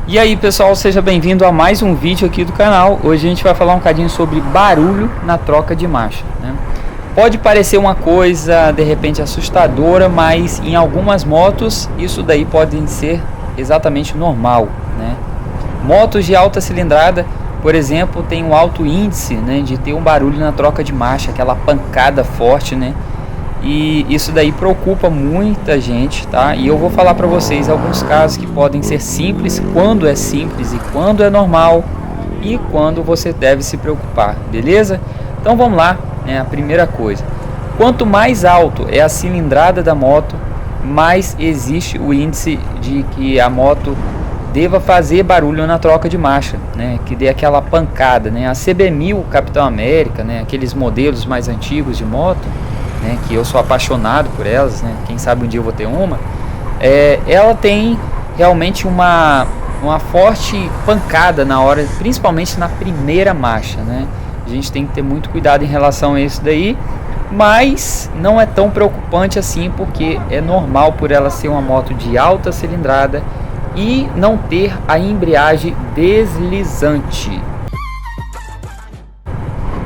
E aí pessoal, seja bem-vindo a mais um vídeo aqui do canal. Hoje a gente vai falar um bocadinho sobre barulho na troca de marcha, né? Pode parecer uma coisa de repente assustadora, mas em algumas motos isso daí pode ser exatamente normal, né? Motos de alta cilindrada, por exemplo, tem um alto índice, né, de ter um barulho na troca de marcha, aquela pancada forte, né? E isso daí preocupa muita gente, tá? E eu vou falar para vocês alguns casos que podem ser simples, quando é simples e quando é normal, e quando você deve se preocupar, beleza? Então vamos lá, né? A primeira coisa, quanto mais alto é a cilindrada da moto, mais existe o índice de que a moto deva fazer barulho na troca de marcha, né? Que dê aquela pancada, né? A CB1000 Capitão América, né? Aqueles modelos mais antigos de moto, né, que eu sou apaixonado por elas, né, quem sabe um dia eu vou ter uma, ela tem realmente uma forte pancada na hora, principalmente na primeira marcha, né? A gente tem que ter muito cuidado em relação a isso daí, mas não é tão preocupante assim, porque é normal por ela ser uma moto de alta cilindrada e não ter a embreagem deslizante.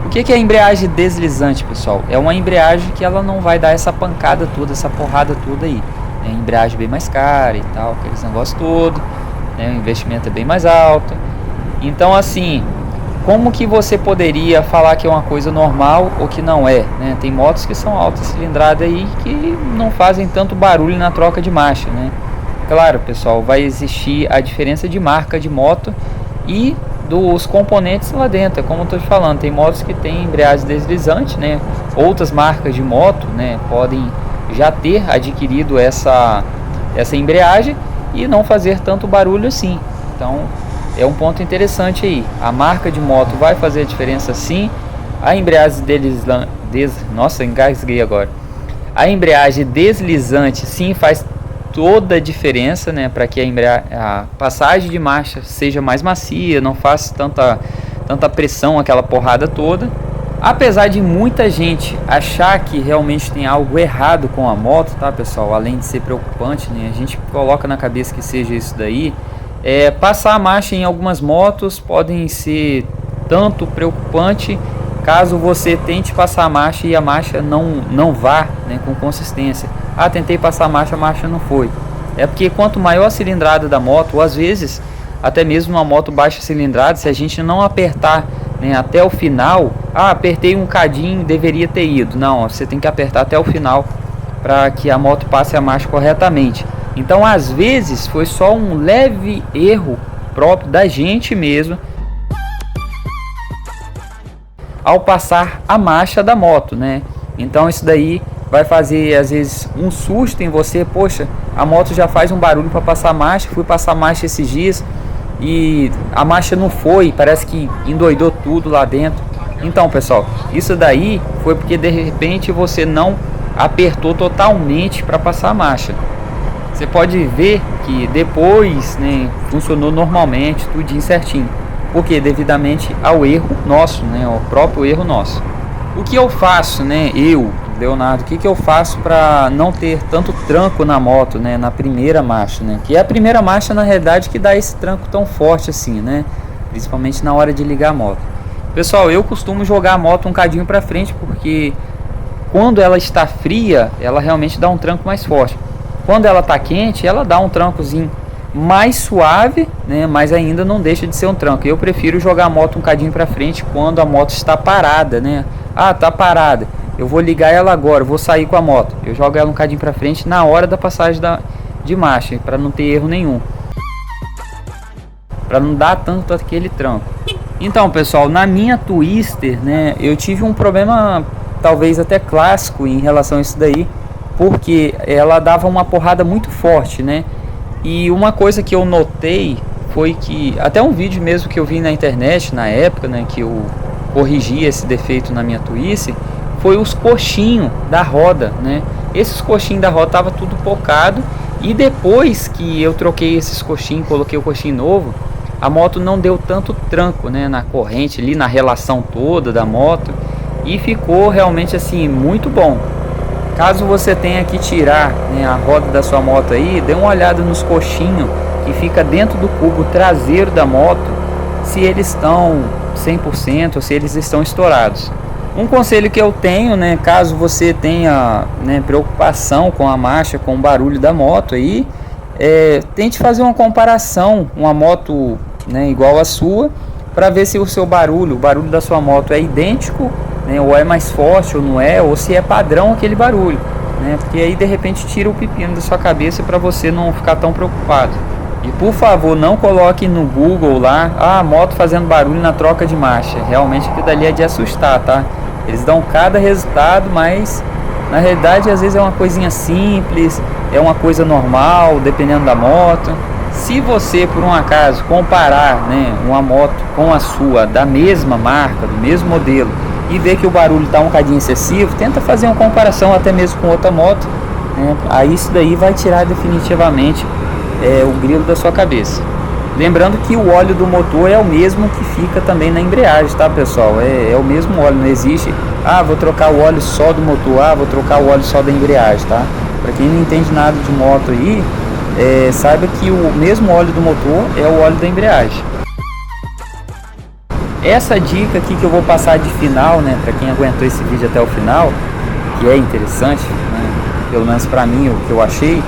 O que é a embreagem deslizante, pessoal? É uma embreagem que ela não vai dar essa pancada toda, essa porrada toda aí. É uma embreagem bem mais cara e tal, aqueles negócios todo, né? O investimento é bem mais alto. Então, assim, como que você poderia falar que é uma coisa normal ou que não é, né? Tem motos que são alta cilindrada aí que não fazem tanto barulho na troca de marcha, né? Claro, pessoal, vai existir a diferença de marca de moto e dos componentes lá dentro, como eu estou te falando, tem motos que tem embreagem deslizante, né? Outras marcas de moto, né, podem já ter adquirido essa embreagem e não fazer tanto barulho assim. Então é um ponto interessante aí. A marca de moto vai fazer a diferença sim. A embreagem nossa, engasguei agora. A embreagem deslizante sim faz toda a diferença, né, para que a passagem de marcha seja mais macia, não faça tanta pressão, aquela porrada toda. Apesar de muita gente achar que realmente tem algo errado com a moto, tá, pessoal? Além de ser preocupante, né, a gente coloca na cabeça que seja isso daí. Passar a marcha em algumas motos podem ser tanto preocupante caso você tente passar a marcha e a marcha não vá, né, com consistência. Tentei passar a marcha não foi. É porque quanto maior a cilindrada da moto, ou às vezes até mesmo uma moto baixa cilindrada, se a gente não apertar, né, até o final, apertei um cadinho, deveria ter ido. Não, você tem que apertar até o final para que a moto passe a marcha corretamente. Então às vezes foi só um leve erro próprio da gente mesmo ao passar a marcha da moto, né? Então isso daí vai fazer às vezes um susto em você. Poxa, a moto já faz um barulho para passar a marcha, fui passar a marcha esses dias e a marcha não foi, parece que endoidou tudo lá dentro. Então, pessoal, isso daí foi porque de repente você não apertou totalmente para passar a marcha. Você pode ver que depois, né, funcionou normalmente, tudinho certinho, porque devidamente ao erro nosso, né, ao próprio erro nosso. O que eu faço, né, Leonardo, o que eu faço para não ter tanto tranco na moto, né, na primeira marcha, né? Que é a primeira marcha na realidade que dá esse tranco tão forte assim, né? Principalmente na hora de ligar a moto. Pessoal, eu costumo jogar a moto um cadinho para frente porque quando ela está fria, ela realmente dá um tranco mais forte. Quando ela está quente, ela dá um trancozinho mais suave, né? Mas ainda não deixa de ser um tranco. Eu prefiro jogar a moto um cadinho para frente quando a moto está parada, né? Tá parada. Eu vou ligar ela agora, vou sair com a moto. Eu jogo ela um cadinho para frente na hora da passagem de marcha, para não ter erro nenhum. Para não dar tanto aquele tranco. Então, pessoal, na minha Twister, né, eu tive um problema talvez até clássico em relação a isso daí, porque ela dava uma porrada muito forte, né? E uma coisa que eu notei foi que, até um vídeo mesmo que eu vi na internet na época, né, que eu corrigi esse defeito na minha Twister, foi os coxinhos da roda, né? Esses coxinhos da roda tava tudo pocado, e depois que eu troquei esses coxinhos, coloquei o coxinho novo, a moto não deu tanto tranco, né, na corrente ali, na relação toda da moto, e ficou realmente assim muito bom. Caso você tenha que tirar, né, a roda da sua moto aí, dê uma olhada nos coxinhos que fica dentro do cubo traseiro da moto, se eles estão 100% ou se eles estão estourados. Um conselho que eu tenho, né, caso você tenha, né, preocupação com a marcha, com o barulho da moto aí, tente fazer uma comparação, uma moto, né, igual a sua, para ver se o seu barulho, o barulho da sua moto é idêntico, né, ou é mais forte ou não é, ou se é padrão aquele barulho, né, porque aí de repente tira o pepino da sua cabeça para você não ficar tão preocupado. E por favor, não coloque no Google lá, moto fazendo barulho na troca de marcha. Realmente aquilo dali é de assustar, tá? Eles dão cada resultado, mas na realidade às vezes é uma coisinha simples, é uma coisa normal, dependendo da moto. Se você por um acaso comparar, né, uma moto com a sua, da mesma marca, do mesmo modelo, e ver que o barulho está um bocadinho excessivo, tenta fazer uma comparação até mesmo com outra moto, né? Aí isso daí vai tirar definitivamente o grilo da sua cabeça. Lembrando que o óleo do motor é o mesmo que fica também na embreagem, tá, pessoal? É o mesmo óleo, não existe, vou trocar o óleo só do motor, vou trocar o óleo só da embreagem, tá? Para quem não entende nada de moto aí, saiba que o mesmo óleo do motor é o óleo da embreagem. Essa dica aqui que eu vou passar de final, né, para quem aguentou esse vídeo até o final, que é interessante, né, pelo menos para mim, o que eu achei,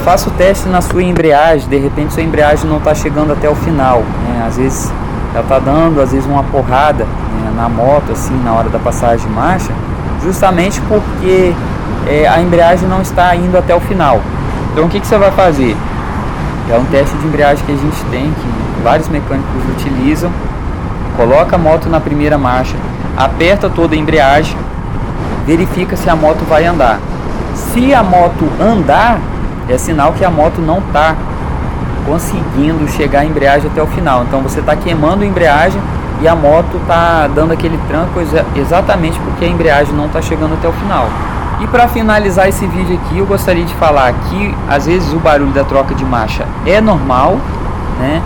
faça o teste na sua embreagem. De repente sua embreagem não está chegando até o final, né? Às vezes ela está dando uma porrada, né, na moto assim, na hora da passagem de marcha, justamente porque a embreagem não está indo até o final. Então o que você vai fazer? É um teste de embreagem que a gente tem, que vários mecânicos utilizam. Coloca a moto na primeira marcha, aperta toda a embreagem, verifica se a moto vai andar. Se a moto andar, é sinal que a moto não está conseguindo chegar a embreagem até o final. Então você está queimando a embreagem e a moto está dando aquele tranco exatamente porque a embreagem não está chegando até o final. E para finalizar esse vídeo aqui, eu gostaria de falar que às vezes o barulho da troca de marcha é normal, né?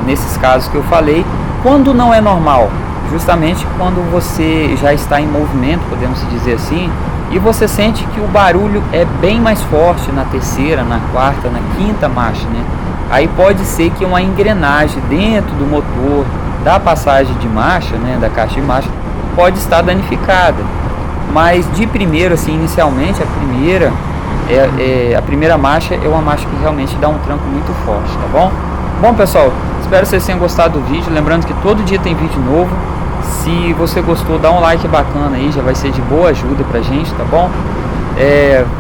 Nesses casos que eu falei. Quando não é normal, justamente quando você já está em movimento, podemos dizer assim, e você sente que o barulho é bem mais forte na terceira, na quarta, na quinta marcha, né? Aí pode ser que uma engrenagem dentro do motor da passagem de marcha, né, da caixa de marcha, pode estar danificada. Mas de primeiro, assim, inicialmente, a primeira marcha é uma marcha que realmente dá um tranco muito forte, tá bom? Bom, pessoal, espero que vocês tenham gostado do vídeo. Lembrando que todo dia tem vídeo novo. Se você gostou, dá um like bacana aí, já vai ser de boa ajuda pra gente, tá bom?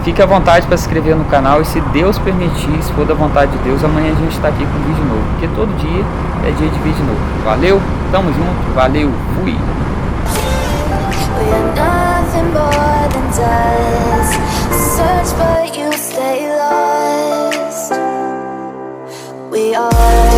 Fique à vontade para se inscrever no canal, e se Deus permitir, se for da vontade de Deus, amanhã a gente está aqui com vídeo novo, porque todo dia é dia de vídeo novo. Valeu, tamo junto, valeu, fui! We are